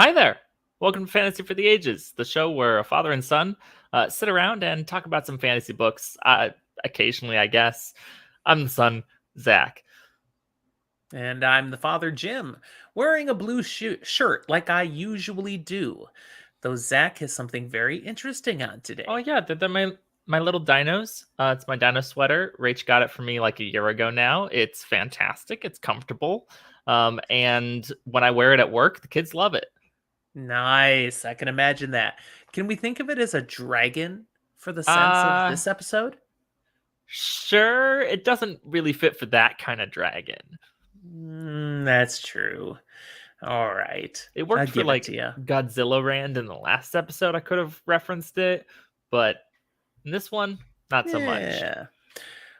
Hi there. Welcome to Fantasy for the Ages, the show where a father and son sit around and talk about some fantasy books. Occasionally, I guess. I'm the son, Zach. And I'm the father, Jim, wearing a blue shirt like I usually do. Though Zach has something very interesting on Oh today. yeah, they're my little dinos. It's my dino sweater. Rach got it for me like a year ago now. It's fantastic. It's comfortable. And when I wear it at work, the kids love it. Nice. I can imagine that. Can we think of it as a dragon for the sense of Uh, this episode? sure. It doesn't really fit for that kind of dragon. That's true. All right. It I'll worked for give it to like you. Godzilla Rand in the last episode. I could have referenced it, but in this one, not so much. Yeah.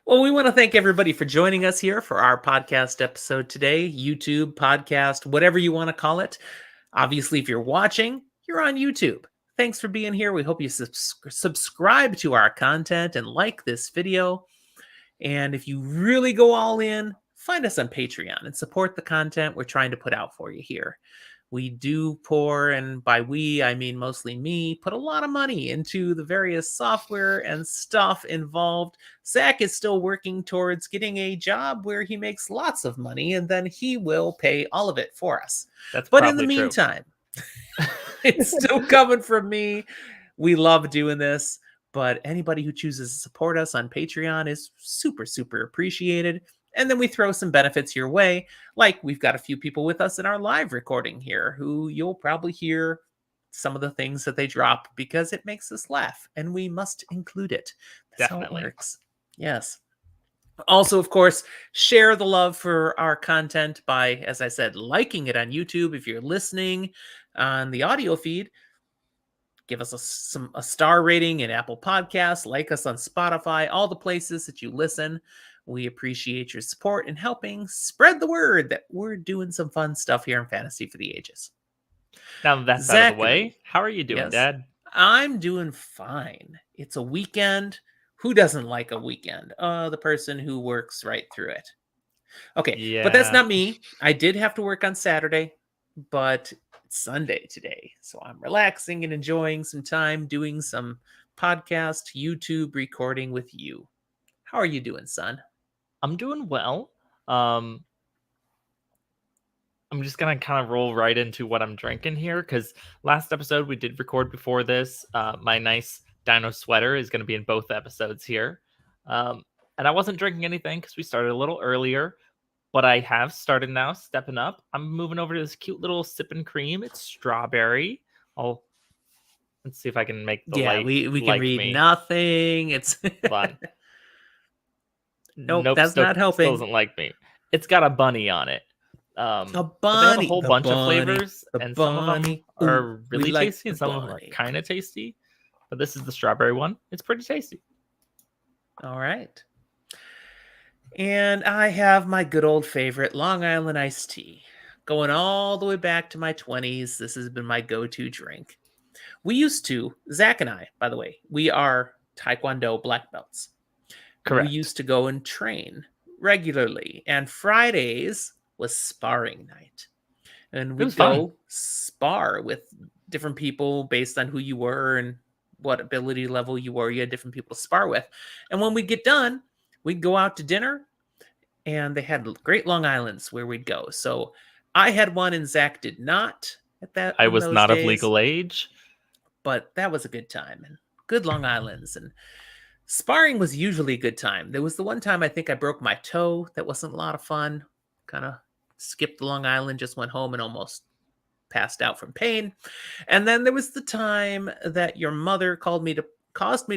Well, we want to thank everybody for joining us here for our podcast episode today. YouTube, podcast, whatever you want to call it. Obviously, if you're watching, you're on YouTube. Thanks for being here. We hope you subscribe to our content and like this video. And if you really go all in, find us on Patreon and support the content we're trying to put out for you here. We do pour, and by we, I mean mostly me, put a lot of money into the various software and stuff involved. Zach is still working towards getting a job where he makes lots of money, and then he will pay all of it for us. That's But in the probably true. meantime, it's still coming from me. We love doing this, but anybody who chooses to support us on Patreon is super, super appreciated. And then we throw some benefits your way. Like we've got a few people with us in our live recording here who you'll probably hear some of the things that they drop because it makes us laugh and we must include it. That's how it Definitely. works. Yes. Also, of course, share the love for our content by, as I said, liking it on YouTube. If you're listening on the audio feed, give us a star rating in Apple Podcasts, like us on Spotify, all the places that you listen. We appreciate your support in helping spread the word that we're doing some fun stuff here in Fantasy for the Ages. Now that that's out of the Zachary, way, how are you doing, yes, Dad? I'm doing fine. It's a weekend. Who doesn't like a weekend? The person who works right through it. Okay, but that's Yeah, not me. I did have to work on Saturday, but it's Sunday today. So I'm relaxing and enjoying some time doing some podcast, YouTube recording with you. How are you doing, son? I'm doing well. Um, I'm just gonna kind of roll right into what I'm drinking here because last episode we did record before this. My nice dino sweater is gonna be in both episodes here. And I wasn't drinking anything because we started a little earlier, but I have started now, stepping up. I'm moving over to this cute little sipping cream. It's strawberry. I'll let's see if I can make the Yeah, light we can like read me. nothing. It's Hold on. nope, Nope, that's not still helping. doesn't like me. It's got a bunny on it. A But they have a bunny, whole the bunch of bunny, flavors, the and some of them bunny. Ooh, are we really like tasty, the and some of them are bunny. kind of tasty. But this is the strawberry one. It's pretty tasty. All right. And I have my good old favorite Long Island iced tea. Going all the way back to my 20s, this has been my go to drink. We used to, Zach and I, by the way, we are Taekwondo black belts. We Correct. used to go and train regularly, and Fridays was sparring night. And It we'd was fun. go spar with different people based on who you were and what ability level you were. You had different people to spar with. And when we'd get done, we'd go out to dinner, and they had great Long Islands where we'd go. So I had one and Zach did not at that I in was those not of days, legal age. but that was a good time and good Long Islands. And sparring was usually a good time. There was the one time I think I broke my toe. That wasn't a lot of fun. Kind of skipped the Long Island, just went home and almost passed out from pain. And then there was the time that your mother caused me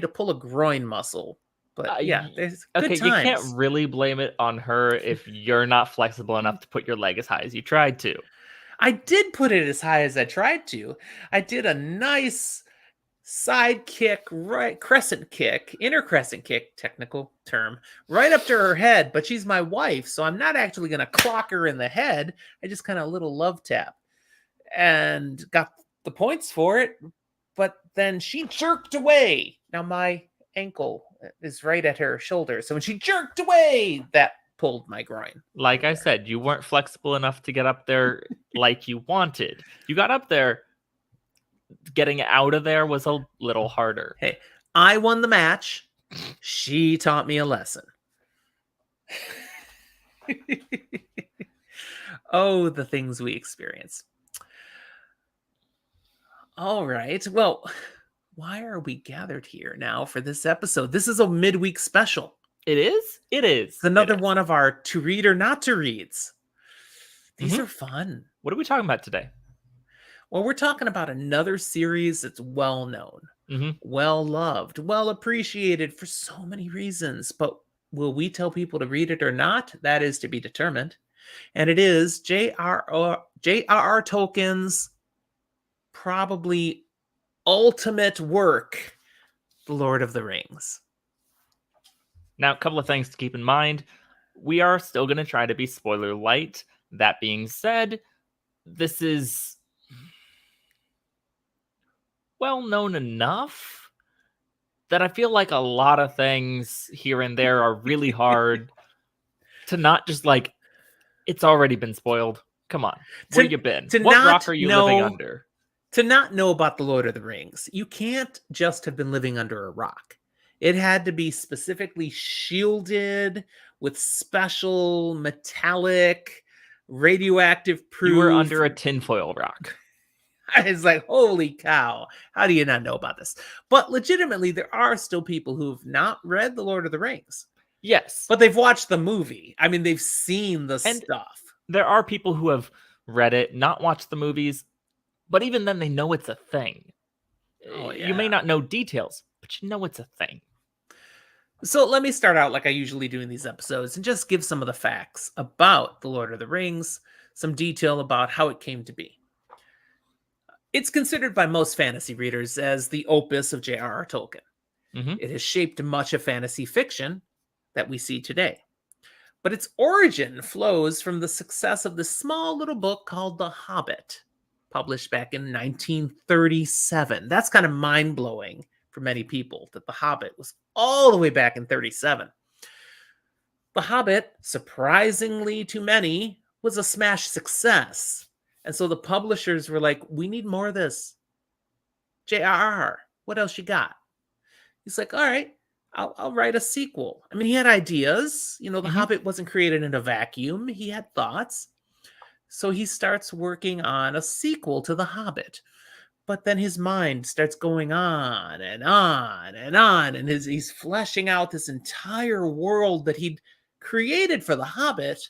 to pull a groin muscle. But yeah, there's good Okay, you can't times. really blame it on her if you're not flexible enough to put your leg as high as you tried to. I did put it as high as I tried to. I did a nice side kick, right crescent kick, inner crescent kick, technical term, right up to her head. But she's my wife, so I'm not actually going to clock her in the head. I just kind of a little love tap and got the points for it. But then she jerked away. Now my ankle is right at her shoulder, so when she jerked away, that pulled my groin. Like I said, you weren't flexible enough to get up there like you wanted. You got up there. Getting out of there was a little harder. Hey, I won the match. She taught me a lesson. Oh, the things we experience. All right. Well, why are we gathered here now for this episode? This is a midweek special. It is? It is. It's another one of our to read or not to reads. These are fun. What are we talking about today? Well, we're talking about another series that's well known, well loved, well appreciated for so many reasons. But will we tell people to read it or not? That is to be determined. And it is J.R.R. Tolkien's probably ultimate work, The Lord of the Rings. Now, a couple of things to keep in mind. We are still going to try to be spoiler light. That being said, this is well known enough that I feel like a lot of things here and there are really hard to not just like, it's already been spoiled. Come on. Where you been? What rock are you living under? To not know about The Lord of the Rings, you can't just have been living under a rock. It had to be specifically shielded with special metallic radioactive proof. You were under a tinfoil rock. I was like, holy cow, how do you not know about this? But legitimately, there are still people who've not read The Lord of the Rings. Yes. But they've watched the movie. I mean, they've seen the stuff. There are people who have read it, not watched the movies, but even then they know it's a thing. Oh, yeah. You may not know details, but you know it's a thing. So let me start out like I usually do in these episodes and just give some of the facts about The Lord of the Rings, some detail about how it came to be. It's considered by most fantasy readers as the opus of J.R.R. Tolkien. It has shaped much of fantasy fiction that we see today. But its origin flows from the success of this small little book called The Hobbit, published back in 1937. That's kind of mind-blowing for many people that The Hobbit was all the way back in 37. The Hobbit, surprisingly to many, was a smash success. And so the publishers were like, we need more of this. J.R.R., what else you got? He's like, all right, I'll write a sequel. I mean, he had ideas. You know, The Hobbit wasn't created in a vacuum. He had thoughts. So he starts working on a sequel to The Hobbit. But then his mind starts going on and on and on. And he's fleshing out this entire world that he'd created for The Hobbit.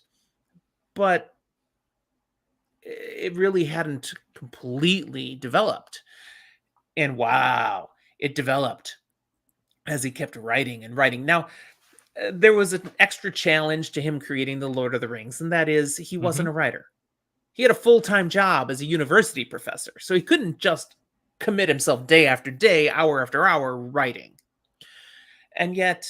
But it really hadn't completely developed. And wow, it developed as he kept writing and writing. Now, there was an extra challenge to him creating The Lord of the Rings, and that is he wasn't a writer. He had a full-time job as a university professor, so he couldn't just commit himself day after day, hour after hour writing. And yet,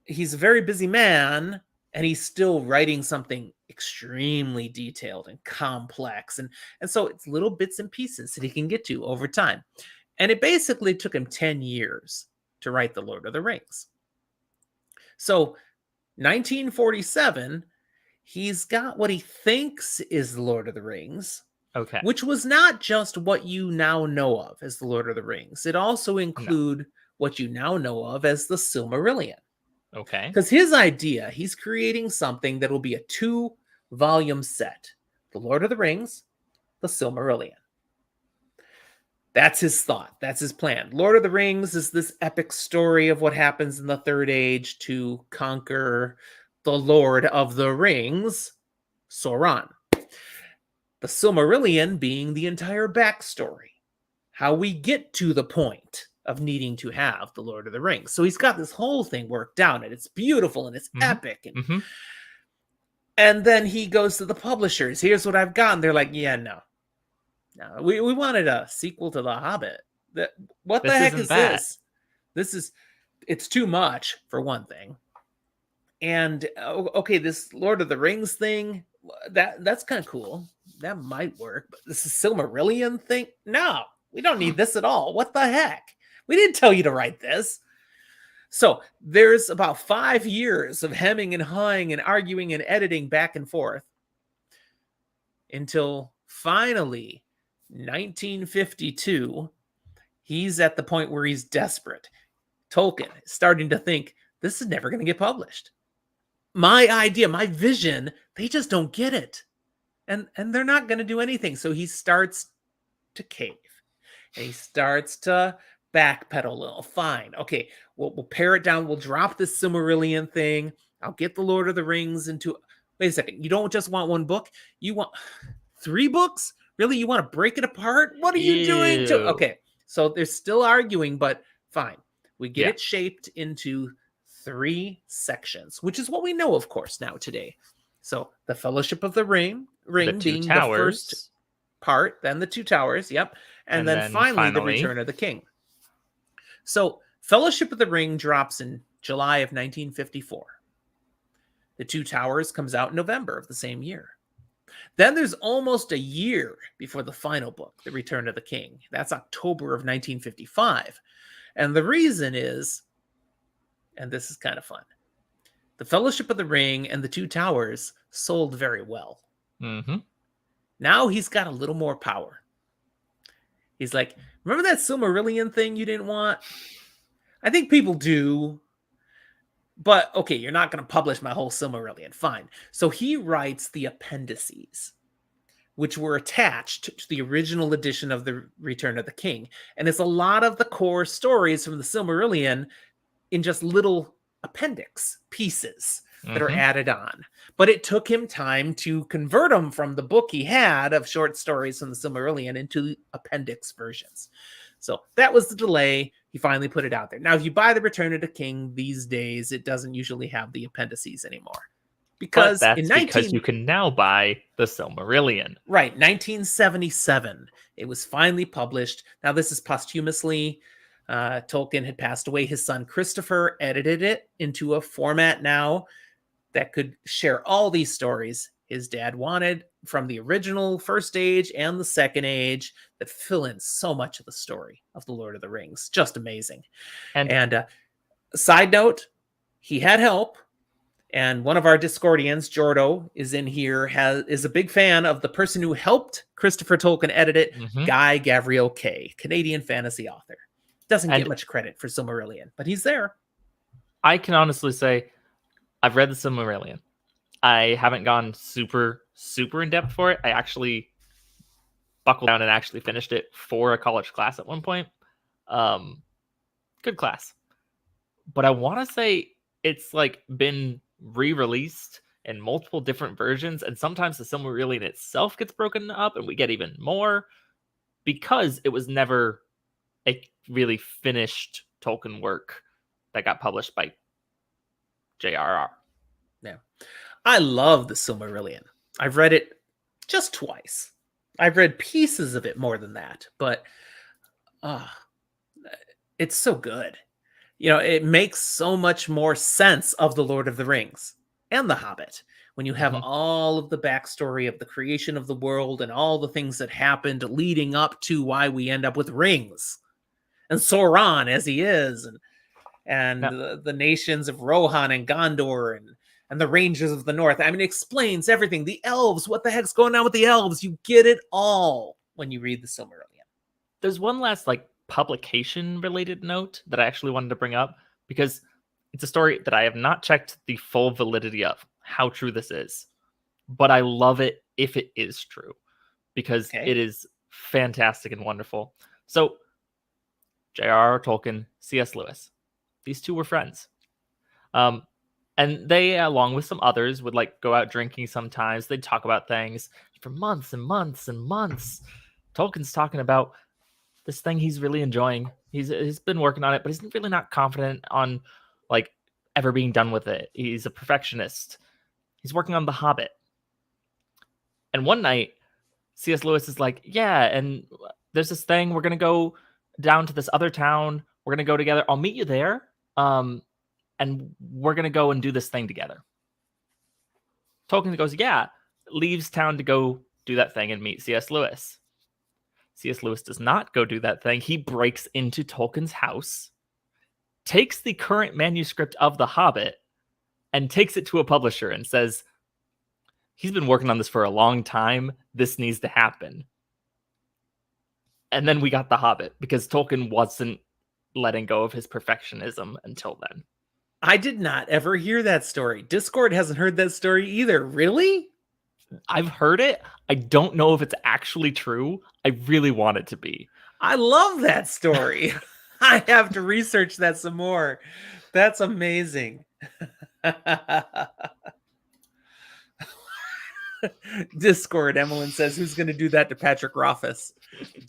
he's a very busy man, and he's still writing something extremely detailed and complex. And so it's little bits and pieces that he can get to over time. And it basically took him 10 years to write The Lord of the Rings. So 1947, he's got what he thinks is The Lord of the Rings. Okay. Which was not just what you now know of as The Lord of the Rings. It also included what you now know of as the Silmarillion. Okay. Because his idea, he's creating something that will be a 2-volume set. The Lord of the Rings, the Silmarillion. That's his thought. That's his plan. Lord of the Rings is this epic story of what happens in the Third Age to conquer the Lord of the Rings, Sauron. The Silmarillion being the entire backstory. How we get to the point of needing to have the Lord of the Rings. So he's got this whole thing worked out, and it's beautiful, and it's epic. And then he goes to the publishers. Here's what I've got. And they're like, yeah, no. We wanted a sequel to The Hobbit. What the heck is this? It's too much, for one thing. And, okay, this Lord of the Rings thing, that's kind of cool. That might work. But this is Silmarillion thing? No, we don't need this at all. What the heck? We didn't tell you to write this. So there's about 5 years of hemming and hawing and arguing and editing back and forth until finally 1952, he's at the point where he's desperate. Tolkien is starting to think, this is never going to get published. My idea, my vision, they just don't get it. And they're not going to do anything. So he starts to cave. And he starts to backpedal a little. Fine. Okay, we'll pare it down. We'll drop this Silmarillion thing. I'll get the Lord of the Rings into... Wait a second. You don't just want one book. You want 3 books? Really? You want to break it apart? What are you doing? Okay, so they're still arguing, but fine. We get it shaped into 3 sections, which is what we know, of course, now today. So the Fellowship of the Ring being the first part, then the 2 Towers, and then finally the Return of the King. So Fellowship of the Ring drops in July of 1954. The 2 Towers comes out in November of the same year. Then there's almost a year before the final book, The Return of the King. That's October of 1955. And the reason is, and this is kind of fun, the Fellowship of the Ring and the 2 Towers sold very well. Mm-hmm. Now he's got a little more power. He's like, remember that Silmarillion thing you didn't want? I think people do. But, okay, you're not going to publish my whole Silmarillion. Fine. So he writes the appendices, which were attached to the original edition of The Return of the King. And it's a lot of the core stories from the Silmarillion in just little appendix pieces that are added on. But it took him time to convert them from the book he had of short stories from the Silmarillion into appendix versions. So that was the delay. He finally put it out there. Now, if you buy The Return of the King these days, it doesn't usually have the appendices anymore. Because because you can now buy the Silmarillion. Right, 1977. It was finally published. Now, this is posthumously. Tolkien had passed away. His son Christopher edited it into a format now that could share all these stories his dad wanted from the original first age and the second age that fill in so much of the story of the Lord of the Rings. Just amazing. And side note, he had help. And one of our Discordians, Jordo, is in here, is a big fan of the person who helped Christopher Tolkien edit it, Guy Gavriel Kay, Canadian fantasy author. Doesn't get much credit for Silmarillion, but he's there. I can honestly say I've read the Silmarillion. I haven't gone super in depth for it. I actually buckled down and actually finished it for a college class at one point. Good class. But I want to say it's like been re-released in multiple different versions, and sometimes the Silmarillion itself gets broken up and we get even more because it was never a really finished Tolkien work that got published by J.R.R. Yeah. I love the Silmarillion. I've read it just twice. I've read pieces of it more than that, but it's so good. You know, it makes so much more sense of the Lord of the Rings and the Hobbit when you have all of the backstory of the creation of the world and all the things that happened leading up to why we end up with rings and Sauron as he is, and the nations of Rohan and Gondor and the Rangers of the North. I mean, it explains everything. The elves, what the heck's going on with the elves? You get it all when you read the Silmarillion. There's one last publication related note that I actually wanted to bring up because it's a story that I have not checked the full validity of how true this is, but I love it if it is true because it is fantastic and wonderful. So J.R.R. Tolkien, C.S. Lewis, these two were friends. And they, along with some others, would go out drinking sometimes. They'd talk about things for months and months and months. Tolkien's talking about this thing he's really enjoying. He's been working on it, but he's really not confident on ever being done with it. He's a perfectionist. He's working on The Hobbit. And one night, C.S. Lewis is like, yeah, and there's this thing. We're going to go down to this other town. We're going to go together. I'll meet you there. And we're going to go and do this thing together. Tolkien goes, yeah, leaves town to go do that thing and meet C.S. Lewis. C.S. Lewis does not go do that thing. He breaks into Tolkien's house, takes the current manuscript of The Hobbit and takes it to a publisher and says, he's been working on this for a long time. This needs to happen. And then we got The Hobbit because Tolkien wasn't letting go of his perfectionism until then. I did not ever hear that story. Discord hasn't heard that story either. Really? I've heard it. I don't know if it's actually true. I really want it to be. I love that story. I have to research that some more. That's amazing. Discord, Emmeline says, who's going to do that to Patrick Rothfuss?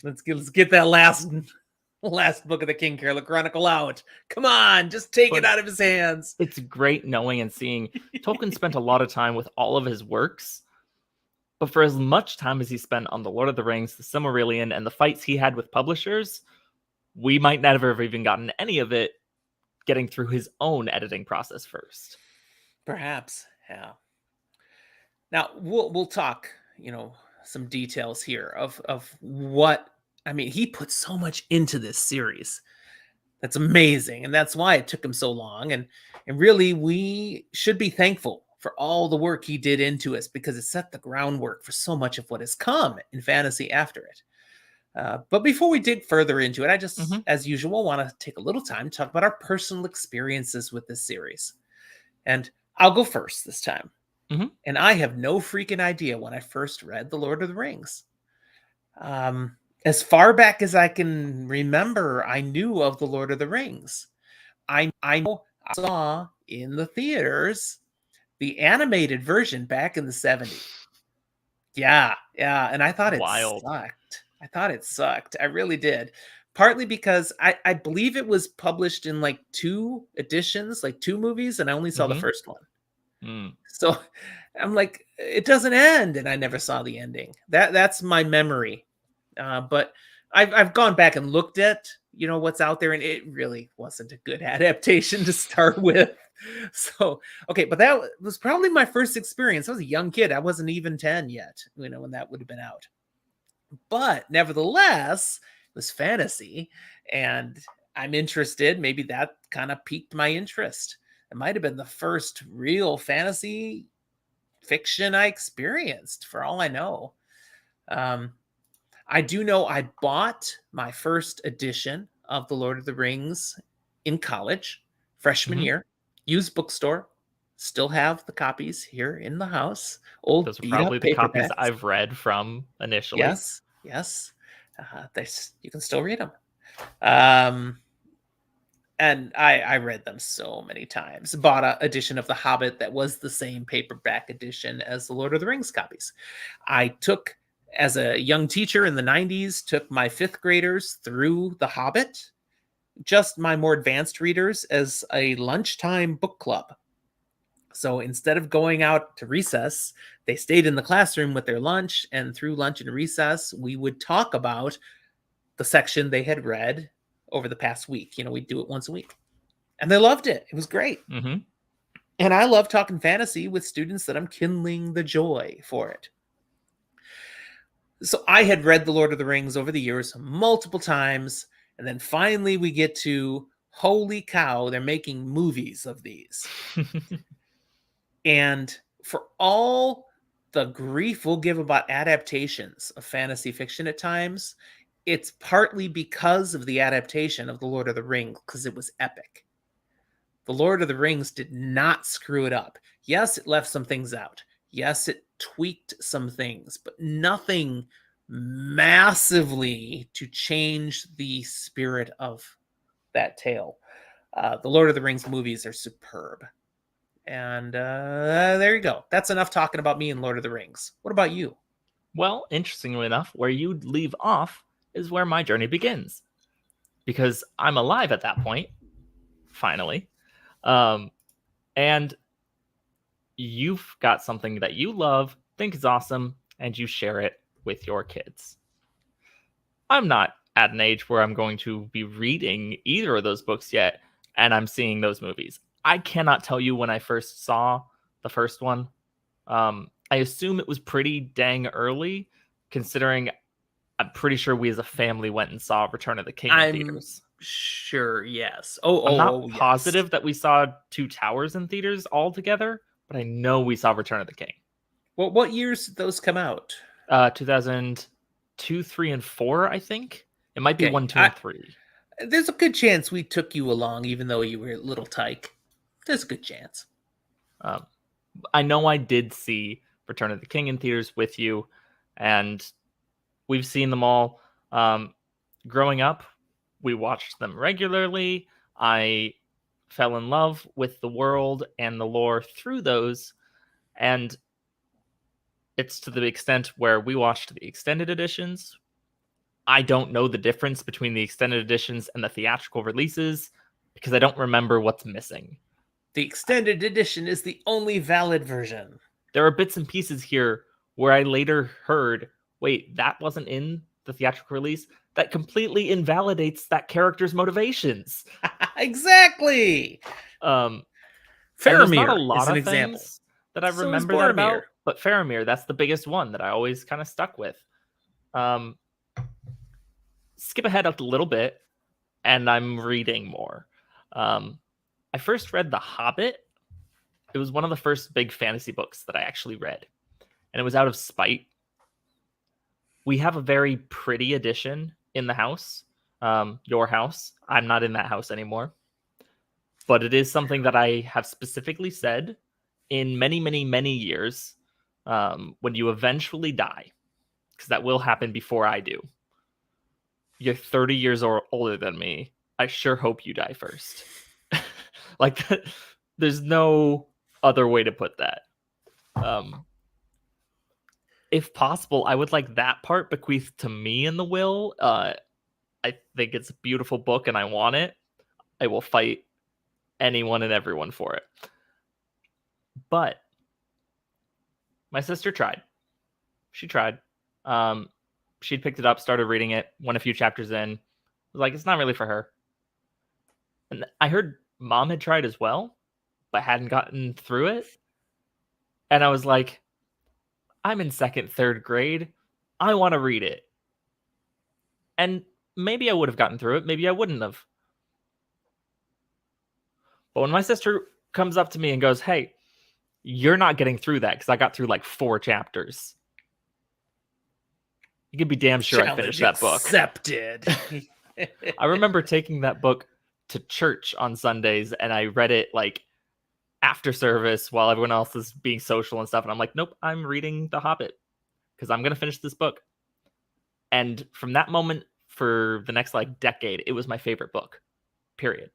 Let's get that last book of the King Carol Chronicle out. Come on, just take it out of his hands. It's great knowing and seeing Tolkien spent a lot of time with all of his works, but for as much time as he spent on The Lord of the Rings, The Silmarillion, and the fights he had with publishers, we might never have even gotten any of it getting through his own editing process first. Perhaps, yeah. Now we'll talk, some details here of what, I mean, he put so much into this series. That's amazing, and that's why it took him so long. And really, we should be thankful for all the work he did into us, because it set the groundwork for so much of what has come in fantasy after it. But before we dig further into it, I just, as usual, want to take a little time to talk about our personal experiences with this series. And I'll go first this time. And I have no freaking idea when I first read The Lord of the Rings. As far back as I can remember, I knew of The Lord of the Rings. I know I saw in the theaters the animated version back in the 70s. Yeah. And I thought it sucked. I thought it sucked. I really did. Partly because I believe it was published in like 2 editions, like 2 movies, and I only saw the first one. So I'm like, it doesn't end, and I never saw the ending. That's my memory. But I've gone back and looked at, what's out there, and it really wasn't a good adaptation to start with. So, okay, but that was probably my first experience. I was a young kid. I wasn't even 10 yet, when that would have been out. But nevertheless, it was fantasy, and I'm interested. Maybe that kind of piqued my interest. It might have been the first real fantasy fiction I experienced, for all I know. I do know I bought my first edition of The Lord of the Rings in college, freshman year, used bookstore. Still have the copies here in the house. Old Those are beat probably up the copies paperbacks. I've read from initially. Yes. You can still read them. And I read them so many times. Bought an edition of The Hobbit that was the same paperback edition as the Lord of the Rings copies. I took, as a young teacher in the 90s, took my 5th graders through The Hobbit, just my more advanced readers, as a lunchtime book club. So instead of going out to recess, they stayed in the classroom with their lunch, and through lunch and recess, we would talk about the section they had read over the past week. We'd do it once a week. And they loved it. It was great. And I love talking fantasy with students that I'm kindling the joy for it. So I had read The Lord of the Rings over the years multiple times. And then finally we get to, holy cow, they're making movies of these. And for all the grief we'll give about adaptations of fantasy fiction at times, it's partly because of the adaptation of The Lord of the Rings, because it was epic. The Lord of the Rings did not screw it up. Yes, it left some things out. Yes, it tweaked some things, but nothing massively to change the spirit of that tale. The Lord of the Rings movies are superb. And there you go. That's enough talking about me and Lord of the Rings. What about you? Well, interestingly enough, where you leave off is where my journey begins, because I'm alive at that point, finally. And you've got something that you love, think is awesome, and you share it with your kids. I'm not at an age where I'm going to be reading either of those books yet, and I'm seeing those movies. I cannot tell you when I first saw the first one. I assume it was pretty dang early, considering I'm pretty sure we as a family went and saw Return of the King in theaters. Sure, yes. I'm not Yes. positive that we saw Two Towers in theaters all together, but I know we saw Return of the King. Well, what years did those come out? 2002, 3, and 4, I think. It might be Okay, 1, 2, and 3. there's a good chance we took you along, even though you were a little tyke. There's a good chance. Um, I know I did see Return of the King in theaters with you, and we've seen them all. Growing up, we watched them regularly. I fell in love with the world and the lore through those, and it's to the extent where we watched the extended editions. I don't know the difference between the extended editions and the theatrical releases because I don't remember what's missing. The extended edition is the only valid version. There are bits and pieces here where I later heard, wait, that wasn't in the theatrical release? That completely invalidates that character's motivations. Exactly. And there's not a Faramir lot is an of example. things that I So is remember that about, Boromir. but Faramir, that's the biggest one that I always kind of stuck with. Skip ahead a little bit, and I'm reading more. I first read The Hobbit. It was one of the first big fantasy books that I actually read, and it was out of spite. We have a very pretty edition in the house, your house. I'm not in that house anymore, but it is something that I have specifically said in many, many, many years, when you eventually die, because that will happen before I do. You're 30 years older than me. I sure hope you die first. Like, there's no other way to put that. If possible, I would like that part bequeathed to me in the will. I think it's a beautiful book and I want it. I will fight anyone and everyone for it. But my sister tried. She tried. She'd picked it up, started reading it, went a few chapters in. Was like, it's not really for her. And I heard Mom had tried as well, but hadn't gotten through it. And I was like, I'm in second, third grade. I want to read it. And maybe I would have gotten through it. Maybe I wouldn't have. But when my sister comes up to me and goes, hey, you're not getting through that because I got through like 4 chapters. You can be damn sure I finished that book. Accepted. I remember taking that book to church on Sundays and I read it like after service while everyone else is being social and stuff. And I'm like, nope, I'm reading The Hobbit because I'm going to finish this book. And from that moment for the next like decade, it was my favorite book, period.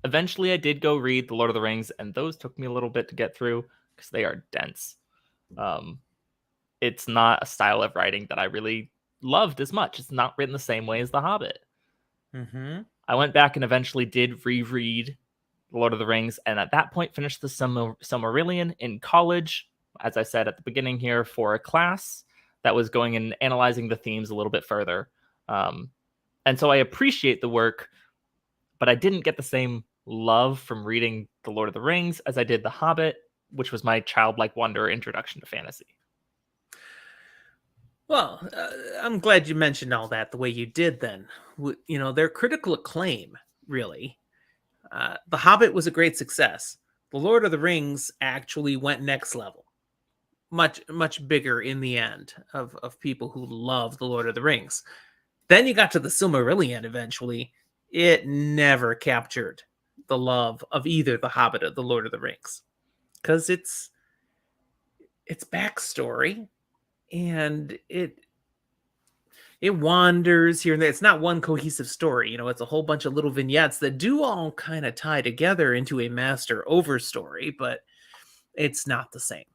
Eventually I did go read The Lord of the Rings, and those took me a little bit to get through because they are dense. It's not a style of writing that I really loved as much. It's not written the same way as The Hobbit. Mm-hmm. I went back and eventually did reread The Lord of the Rings, and at that point finished the Silmarillion in college, as I said at the beginning here, for a class that was going and analyzing the themes a little bit further. And so I appreciate the work, but I didn't get the same love from reading The Lord of the Rings as I did The Hobbit, which was my childlike wonder introduction to fantasy. Well, I'm glad you mentioned all that the way you did then. You know, their critical acclaim, really. The Hobbit was a great success. The Lord of the Rings actually went next level. Much, much bigger in the end of people who love The Lord of the Rings. Then you got to the Silmarillion eventually. It never captured the love of either The Hobbit or The Lord of the Rings. Because it's backstory. And it wanders here and there. It's not one cohesive story. You know, it's a whole bunch of little vignettes that do all kind of tie together into a master over story, but it's not the same.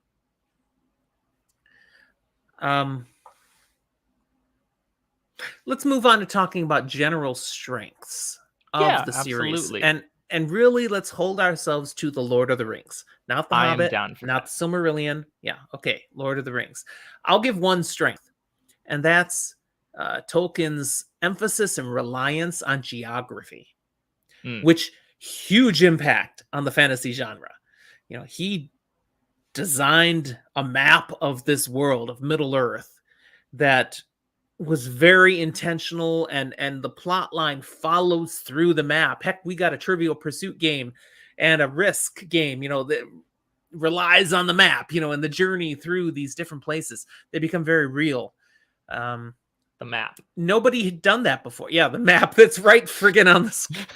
Let's move on to talking about general strengths of the series. Absolutely. And really, let's hold ourselves to The Lord of the Rings. Not The Hobbit, down for not that. the Silmarillion. Yeah, okay, Lord of the Rings. I'll give one strength, and that's Tolkien's emphasis and reliance on geography, which huge impact on the fantasy genre. You know, he designed a map of this world, of Middle Earth, that was very intentional, and the plot line follows through the map. Heck, we got a Trivial Pursuit game and a Risk game, that relies on the map, and the journey through these different places. They become very real. The map. Nobody had done that before. Yeah, the map that's right friggin'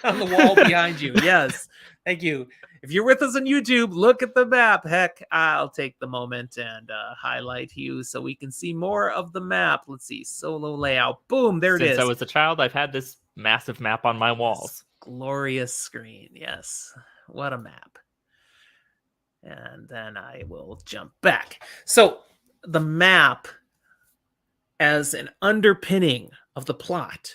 on the wall behind you. Yes. Thank you. If you're with us on YouTube, look at the map. Heck, I'll take the moment and highlight you so we can see more of the map. Let's see. Solo layout. Boom. There it is. Since I was a child, I've had this massive map on my walls. Glorious screen. Yes. What a map. And then I will jump back. So the map as an underpinning of the plot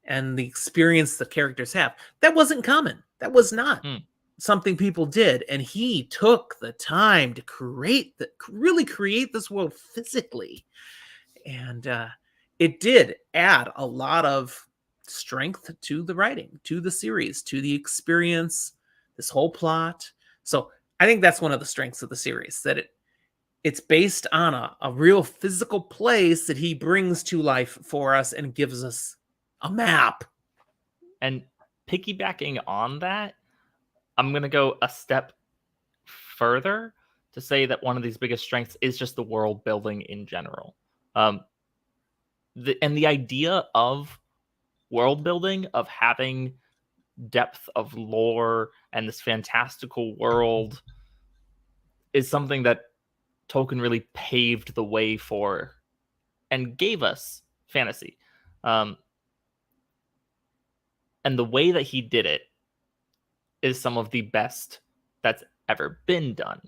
and the experience the characters have, that wasn't common. That was not something people did. And he took the time to really create this world physically. And it did add a lot of strength to the writing, to the series, to the experience, this whole plot. So I think that's one of the strengths of the series, that it's based on a real physical place that he brings to life for us and gives us a map. And piggybacking on that, I'm going to go a step further to say that one of these biggest strengths is just the world building in general. The idea of world building, of having depth of lore and this fantastical world, is something that Tolkien really paved the way for and gave us fantasy. And the way that he did it is some of the best that's ever been done.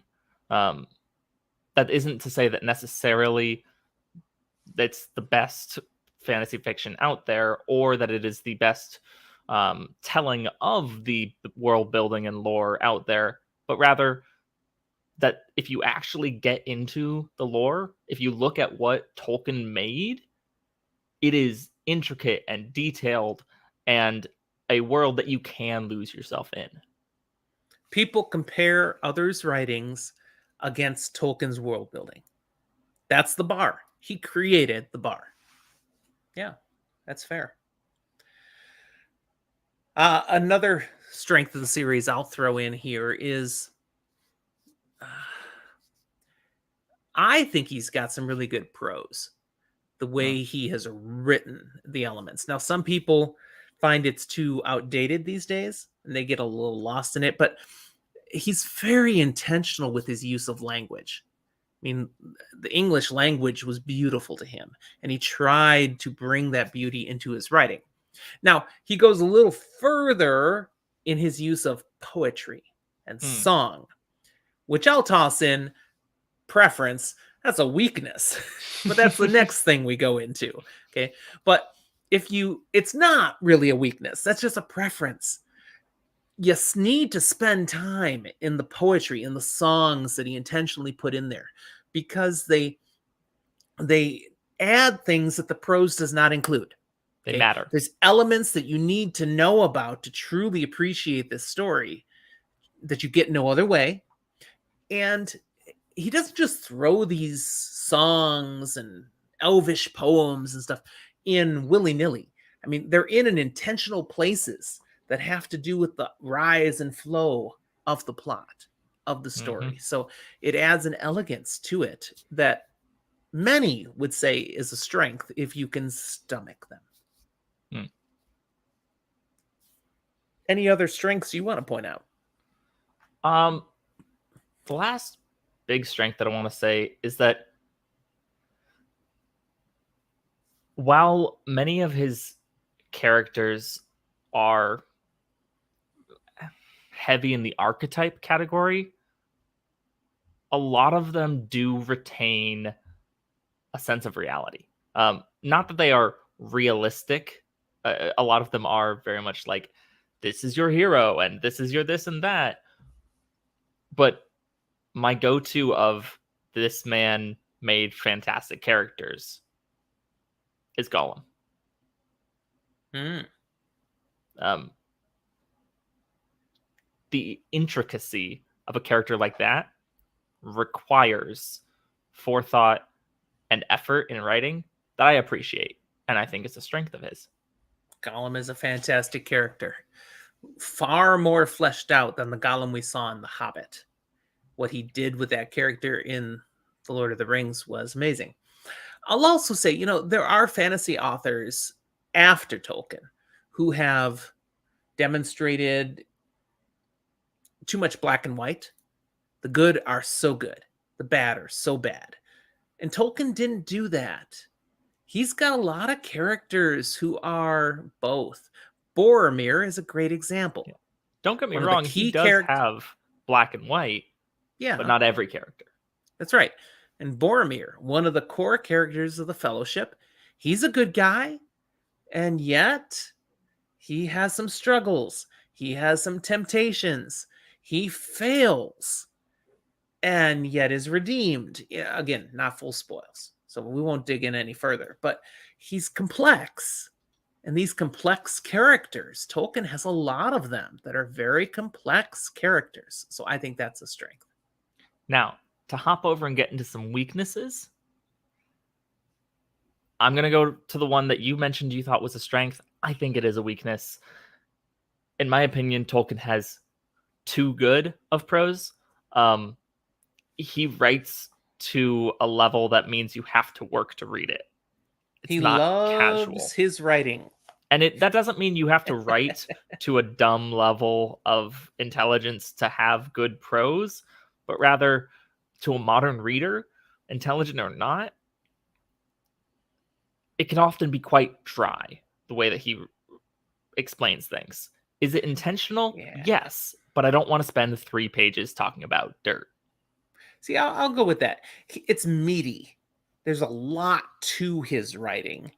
That isn't to say that necessarily it's the best fantasy fiction out there, or that it is the best telling of the world building and lore out there, but rather that if you actually get into the lore, if you look at what Tolkien made, it is intricate and detailed and a world that you can lose yourself in. People compare others' writings against Tolkien's world building. That's the bar. He created the bar. Yeah, that's fair. Another strength of the series I'll throw in here is I think he's got some really good prose, the way he has written the elements. Now, some people find it's too outdated these days and they get a little lost in it, but he's very intentional with his use of language. I mean, the English language was beautiful to him, and he tried to bring that beauty into his writing. Now, he goes a little further in his use of poetry and song, which I'll toss in preference. That's a weakness, but that's the next thing we go into. Okay. But it's not really a weakness. That's just a preference. You need to spend time in the poetry, in the songs that he intentionally put in there, because they add things that the prose does not include. They matter. There's elements that you need to know about to truly appreciate this story that you get no other way. And he doesn't just throw these songs and elvish poems and stuff in willy-nilly. I mean, they're in intentional places that have to do with the rise and flow of the plot of the story. So it adds an elegance to it that many would say is a strength if you can stomach them. Any other strengths you want to point out? The last big strength that I want to say is that while many of his characters are heavy in the archetype category, a lot of them do retain a sense of reality. Not that they are realistic. A lot of them are very much like, this is your hero and this is your this and that. But my go-to of this man made fantastic characters is Gollum. The intricacy of a character like that requires forethought and effort in writing that I appreciate, and I think it's a strength of his. Gollum is a fantastic character. Far more fleshed out than the Gollum we saw in The Hobbit. What he did with that character in The Lord of the Rings was amazing. I'll also say, there are fantasy authors after Tolkien who have demonstrated too much black and white. The good are so good. The bad are so bad. And Tolkien didn't do that. He's got a lot of characters who are both. Boromir is a great example. Yeah. Don't get me One of the wrong, he key does have black and white, Yeah, but not every character. that's right. And Boromir, one of the core characters of the Fellowship, he's a good guy, and yet he has some struggles. He has some temptations. He fails, and yet is redeemed. Yeah, again, not full spoils, so we won't dig in any further. But he's complex, and these complex characters, Tolkien has a lot of them that are very complex characters. So I think that's a strength. Now, to hop over and get into some weaknesses, I'm going to go to the one that you mentioned you thought was a strength. I think it is a weakness. In my opinion, Tolkien has too good of prose. He writes to a level that means you have to work to read it. He loves his writing. And that doesn't mean you have to write to a dumb level of intelligence to have good prose, but rather to a modern reader, intelligent or not, it can often be quite dry, the way that he explains things. Is it intentional? Yeah. Yes, but I don't want to spend 3 pages talking about dirt. See, I'll go with that. It's meaty. There's a lot to his writing.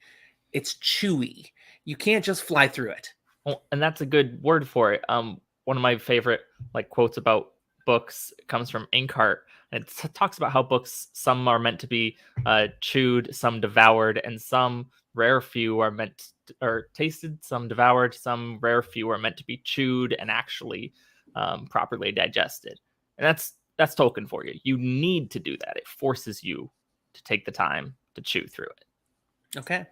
It's chewy. You can't just fly through it. Well, and that's a good word for it. One of my favorite quotes about books comes from Inkheart. And it talks about how books, some are meant to be chewed, some devoured, and some rare few are meant or tasted, some devoured, some rare few are meant to be chewed and actually properly digested. And that's Tolkien for you. You need to do that. It forces you to take the time to chew through it. Okay.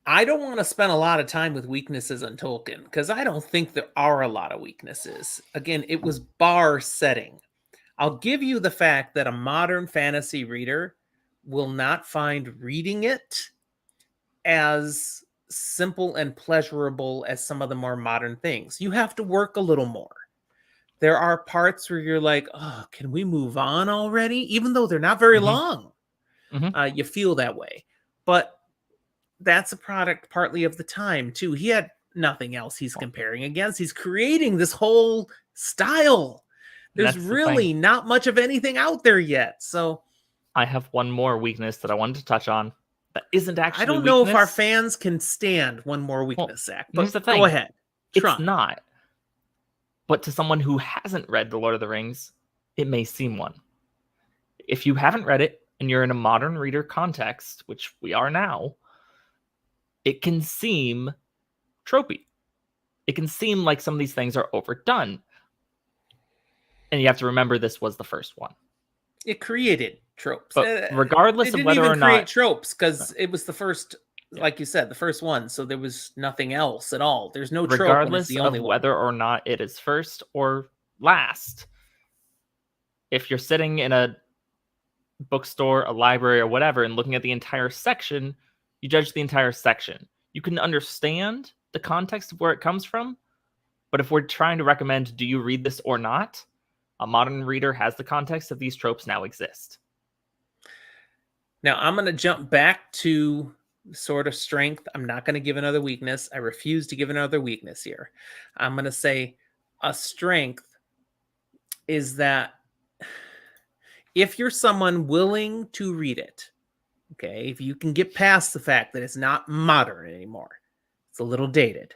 I don't want to spend a lot of time with weaknesses on Tolkien because I don't think there are a lot of weaknesses. Again, it was bar setting. I'll give you the fact that a modern fantasy reader will not find reading it as simple and pleasurable as some of the more modern things. You have to work a little more. There are parts where you're like, oh, can we move on already? Even though they're not very long. You feel that way. But that's a product partly of the time, too. He had nothing else he's comparing against. He's creating this whole style. There's really not much of anything out there yet. So I have one more weakness that I wanted to touch on that isn't actually I don't know if our fans can stand one more weakness, Zach. But here's the thing. Go ahead. It's not. But to someone who hasn't read The Lord of the Rings, it may seem one. If you haven't read it and you're in a modern reader context, which we are now, it can seem tropey. It can seem like some of these things are overdone. And you have to remember this was the first one. It created tropes. But regardless of whether or not... It didn't even create tropes because it was the first, like you said, the first one. So there was nothing else at all. There's no trope. Regardless of whether or not it is first or last. If you're sitting in a bookstore, a library, or whatever, and looking at the entire section, you judge the entire section. You can understand the context of where it comes from, but if we're trying to recommend, do you read this or not? A modern reader has the context that these tropes now exist. Now, I'm going to jump back to sort of strength. I'm not going to give another weakness. I refuse to give another weakness here. I'm going to say a strength is that if you're someone willing to read it, okay, if you can get past the fact that it's not modern anymore, it's a little dated.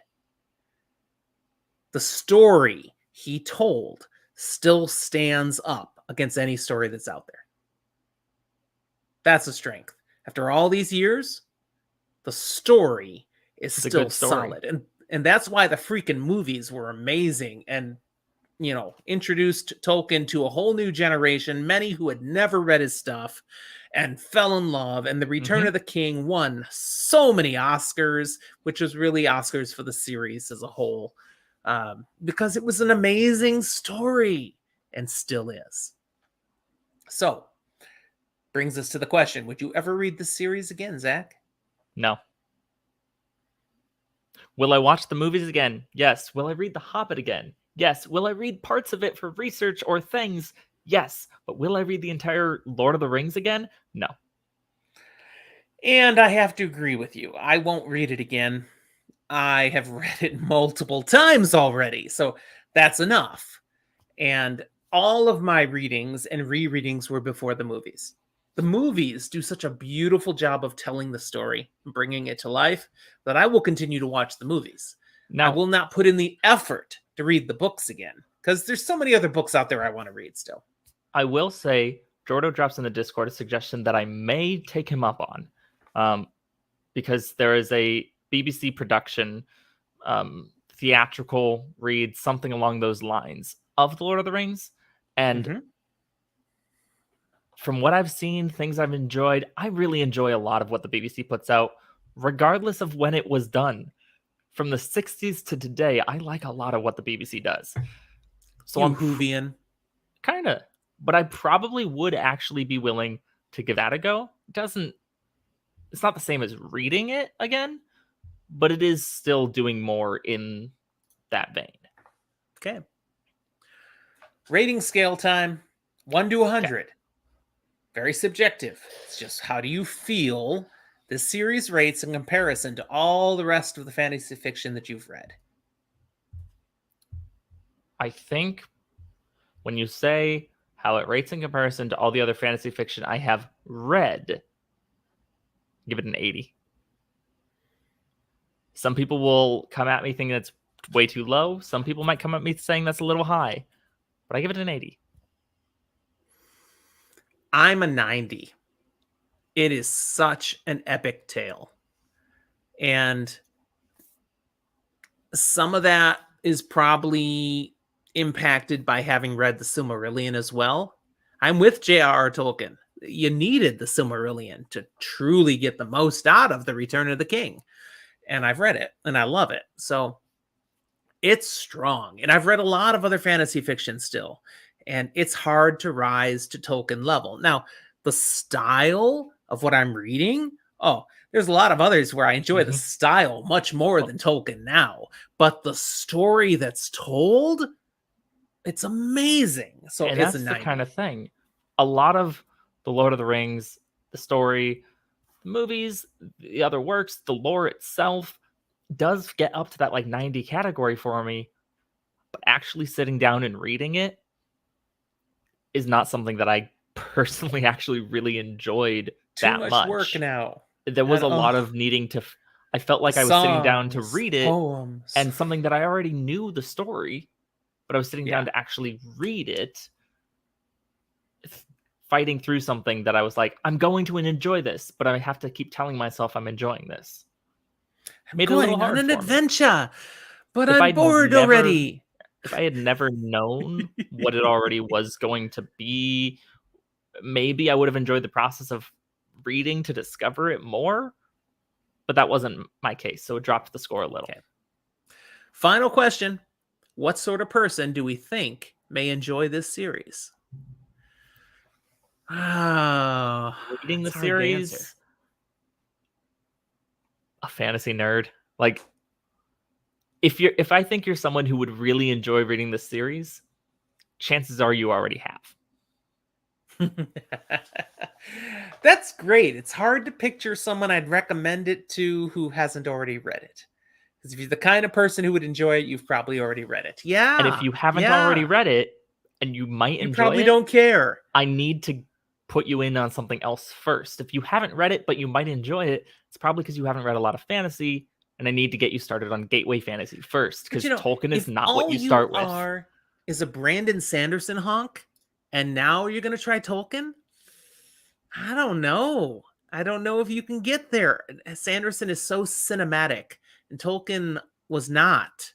The story he told still stands up against any story that's out there. That's a strength. After all these years, the story is still solid. And that's why the freaking movies were amazing and, introduced Tolkien to a whole new generation, many who had never read his stuff. and fell in love. And The Return Mhm. of the King won so many Oscars, which was really Oscars for the series as a whole, because it was an amazing story and still is. So, brings us to the question: would you ever read the series again, Zach? No. Will I watch the movies again? Yes. Will I read The Hobbit again? Yes. Will I read parts of it for research or things? Yes. But will I read the entire Lord of the Rings again? No. And I have to agree with you. I won't read it again. I have read it multiple times already, so that's enough. And all of my readings and rereadings were before the movies. The movies do such a beautiful job of telling the story, bringing it to life, that I will continue to watch the movies. I Now, will not put in the effort to read the books again, because there's so many other books out there I want to read still. I will say, Jordo drops in the Discord a suggestion that I may take him up on, um, because there is a BBC production, theatrical read, something along those lines, of The Lord of the Rings. And Mhm. from what I've seen, things I've enjoyed, I really enjoy a lot of what the BBC puts out, regardless of when it was done. From the 60s to today, I like a lot of what the BBC does. So You I'm Whovian. kind of, but I probably would actually be willing to give that a go. It's not the same as reading it again, but it is still doing more in that vein. Okay. Rating scale time, 1 to Okay. 100. Very subjective. It's just how do you feel this series rates in comparison to all the rest of the fantasy fiction that you've read? I think when you say how it rates in comparison to all the other fantasy fiction I have read, give it an 80. Some people will come at me thinking it's way too low. Some people might come at me saying that's a little high, but I give it an 80. I'm a 90. It is such an epic tale. And some of that is probably impacted by having read the Silmarillion as well. I'm with J.R.R. Tolkien. You needed the Silmarillion to truly get the most out of The Return of the King. And I've read it and I love it. So it's strong. And I've read a lot of other fantasy fiction still. And it's hard to rise to Tolkien level. Now, the style of what I'm reading, oh, there's a lot of others where I enjoy the Mm-hmm. style much more than Tolkien now. But the story that's told, it's amazing. So And it's a that's the kind 90. of thing. A lot of the Lord of the Rings, the story, the movies, the other works, the lore itself does get up to that like 90 category for me. But actually sitting down and reading it is not something that I personally actually really enjoyed Too that much work much. now. There was And a lot oh, of needing to. I felt the like I was sitting down to songs, read it poems. and something that I already knew the story, but I was sitting Yeah. down to actually read it, fighting through something that I was like, I'm going to enjoy this, but I have to keep telling myself I'm enjoying this. I'm Made it a little going on hard an for me. adventure, but If I'm I'd bored never already. if I had never known what it already was going to be, maybe I would have enjoyed the process of reading to discover it more, but that wasn't my case, so it dropped the score a little. Okay. Final question. What sort of person do we think may enjoy this series? Oh, Reading the it's hard to answer. series, a fantasy nerd. Like if I think you're someone who would really enjoy reading the series, chances are you already have. That's great. It's hard to picture someone I'd recommend it to who hasn't already read it. Because if you're the kind of person who would enjoy it, you've probably already read it. And if Yeah. you haven't already Yeah. read it and you might You enjoy probably it, don't care. I need to put you in on something else first. If you haven't read it but you might enjoy it, it's probably because you haven't read a lot of fantasy, and I need to get you started on gateway fantasy first But because Tolkien is if not what all you you start with. are is a Brandon Sanderson honk, and now you're going to try Tolkien, I don't know. I don't know if you can get there. Sanderson is so cinematic, and Tolkien was not.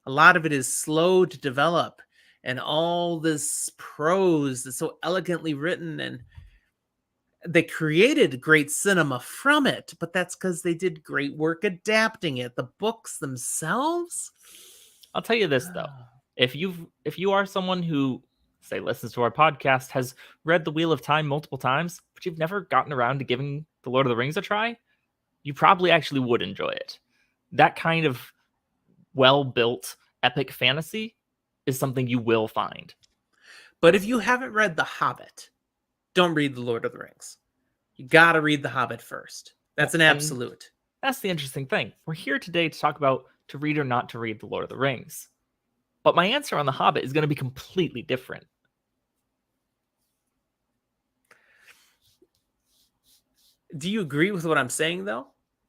A lot of it is slow to develop, and all this prose that's so elegantly written, and They created great cinema from it, but that's because they did great work adapting it. The books themselves. I'll tell you this though. If you are someone who say listens to our podcast, has read The Wheel of Time multiple times, but you've never gotten around to giving The Lord of the Rings a try, you probably actually would enjoy it. That kind of well-built epic fantasy is something you will find. But if you haven't read The Hobbit, don't read The Lord of the Rings. You got to read The Hobbit first. That's an absolute. That's the interesting thing. We're here today to talk about to read or not to read The Lord of the Rings. But my answer on The Hobbit is going to be completely different. Do you agree with what I'm saying, though?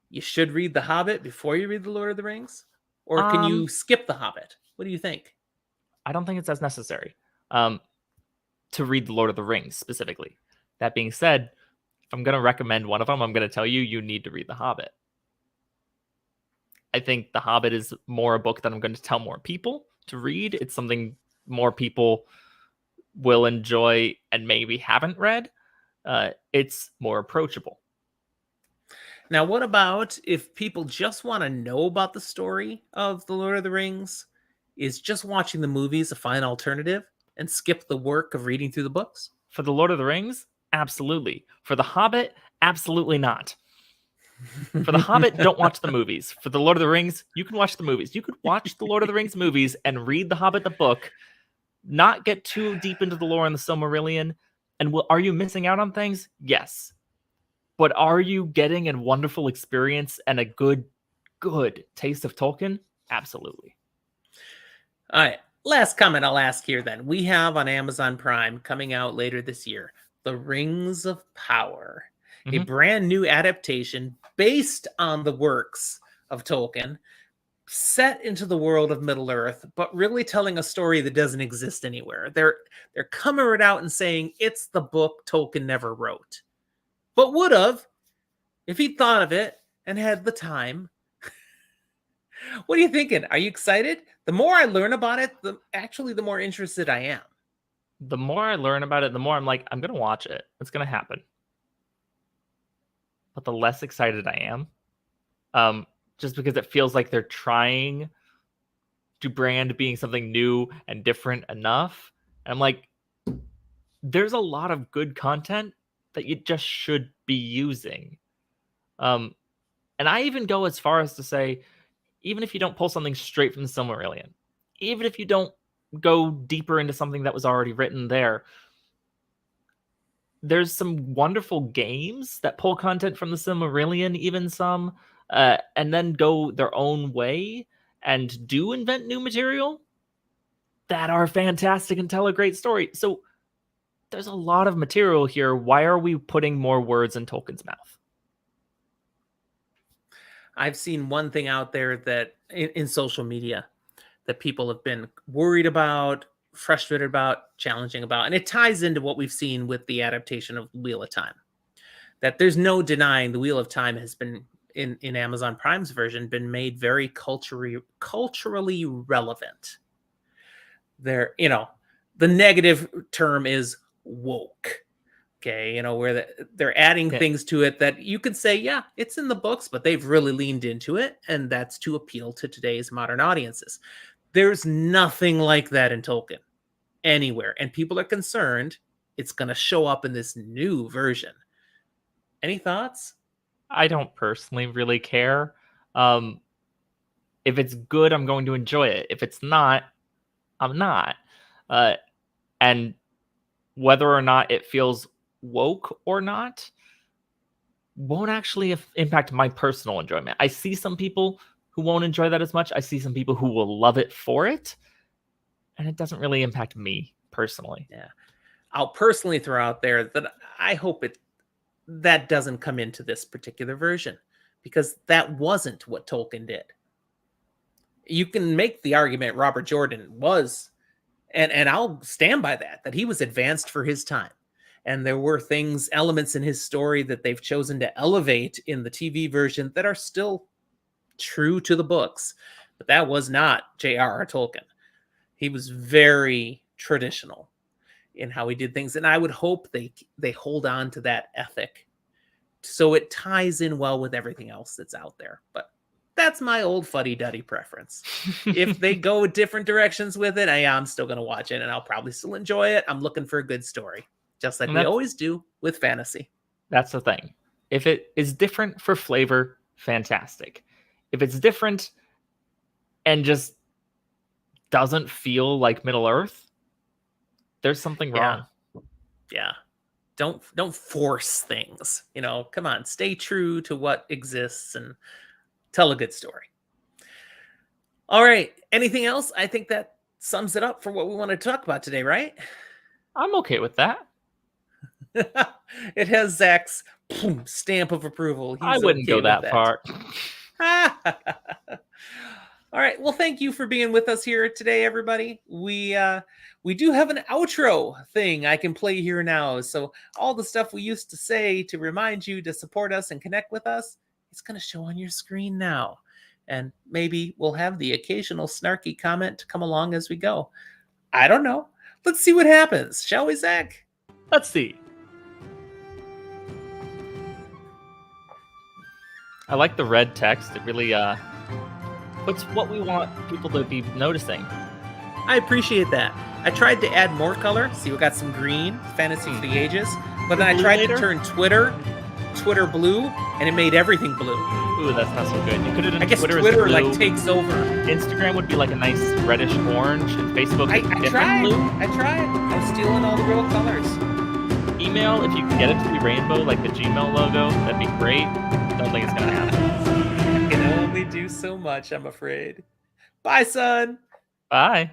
You should read The Hobbit before you read The Lord of the Rings? Or can you skip The Hobbit? What do you think? I don't think it's as necessary to read The Lord of the Rings specifically. That being said, if I'm going to recommend one of them, I'm going to tell you, you need to read The Hobbit. I think The Hobbit is more a book that I'm going to tell more people to read. It's something more people will enjoy and maybe haven't read. It's more approachable. Now, what about if people just want to know about the story of The Lord of the Rings? Is just watching the movies a fine alternative and skip the work of reading through the books? For The Lord of the Rings, absolutely. For The Hobbit, absolutely not. For The Hobbit, don't watch the movies. For The Lord of the Rings, you can watch the movies. You could watch the Lord of the Rings movies and read The Hobbit, the book, not get too deep into the lore in the Silmarillion. And are you missing out on things? Yes. But are you getting a wonderful experience and a good taste of Tolkien? Absolutely. All right. Last comment I'll ask here then. We have on Amazon Prime coming out later this year, The Rings of Power, a brand new adaptation based on the works of Tolkien, set into the world of Middle-earth, but really telling a story that doesn't exist anywhere. They're coming right out and saying it's the book Tolkien never wrote, but would have if he'd thought of it and had the time. What are you thinking? Are you excited? The more I learn about it, the more interested I am. The more I learn about it, the more I'm like, I'm going to watch it. It's going to happen. But the less excited I am, just because it feels like they're trying to brand being something new and different enough. And I'm like, there's a lot of good content that you just should be using. And I even go as far as to say, even if you don't pull something straight from the Silmarillion, even if you don't go deeper into something that was already written there, there's some wonderful games that pull content from the Silmarillion, even some, and then go their own way and do invent new material that are fantastic and tell a great story. So there's a lot of material here. Why are we putting more words in Tolkien's mouth? I've seen one thing out there that in social media that people have been worried about, frustrated about, challenging about, and it ties into what we've seen with the adaptation of Wheel of Time. That there's no denying the Wheel of Time has been in Amazon Prime's version been made very culturally relevant. There, the negative term is woke. Okay, where they're adding things to it that you could say, yeah, it's in the books, but they've really leaned into it, and that's to appeal to today's modern audiences. There's nothing like that in Tolkien anywhere, and people are concerned it's going to show up in this new version. Any thoughts? I don't personally really care. If it's good, I'm going to enjoy it. If it's not, I'm not. And whether or not it feels woke or not won't actually impact my personal enjoyment. I see some people who won't enjoy that as much. I see some people who will love it for it, and it doesn't really impact me personally. Yeah, I'll personally throw out there that I hope that doesn't come into this particular version, because that wasn't what Tolkien did. You can make the argument Robert Jordan was, and I'll stand by that he was advanced for his time. And there were elements in his story that they've chosen to elevate in the TV version that are still true to the books. But that was not J.R.R. Tolkien. He was very traditional in how he did things. And I would hope they hold on to that ethic so it ties in well with everything else that's out there. But that's my old fuddy-duddy preference. If they go different directions with it, I'm still going to watch it, and I'll probably still enjoy it. I'm looking for a good story, just like we always do with fantasy. That's the thing. If it is different for flavor, fantastic. If it's different and just doesn't feel like Middle-earth, there's something wrong. Yeah. Don't force things. Come on, stay true to what exists and tell a good story. All right. Anything else? I think that sums it up for what we want to talk about today, right? I'm okay with that. It has Zach's stamp of approval. I wouldn't go that far. All right. Well, thank you for being with us here today, everybody. We do have an outro thing I can play here now. So all the stuff we used to say to remind you to support us and connect with us, it's going to show on your screen now. And maybe we'll have the occasional snarky comment come along as we go. I don't know. Let's see what happens. Shall we, Zach? Let's see. I like the red text. It really puts what we want people to be noticing. I appreciate that. I tried to add more color. See, we got some green, fantasy for the ages. But then I tried to turn Twitter blue, and it made everything blue. Ooh, that's not so good. You could have done I guess Twitter like takes over. Instagram would be like a nice reddish orange, and Facebook is different blue. I tried. I'm stealing all the real colors. Email, if you can get it to be rainbow, like the Gmail logo, that'd be great. Don't think it's gonna happen. I can only do so much, I'm afraid. Bye, son. Bye.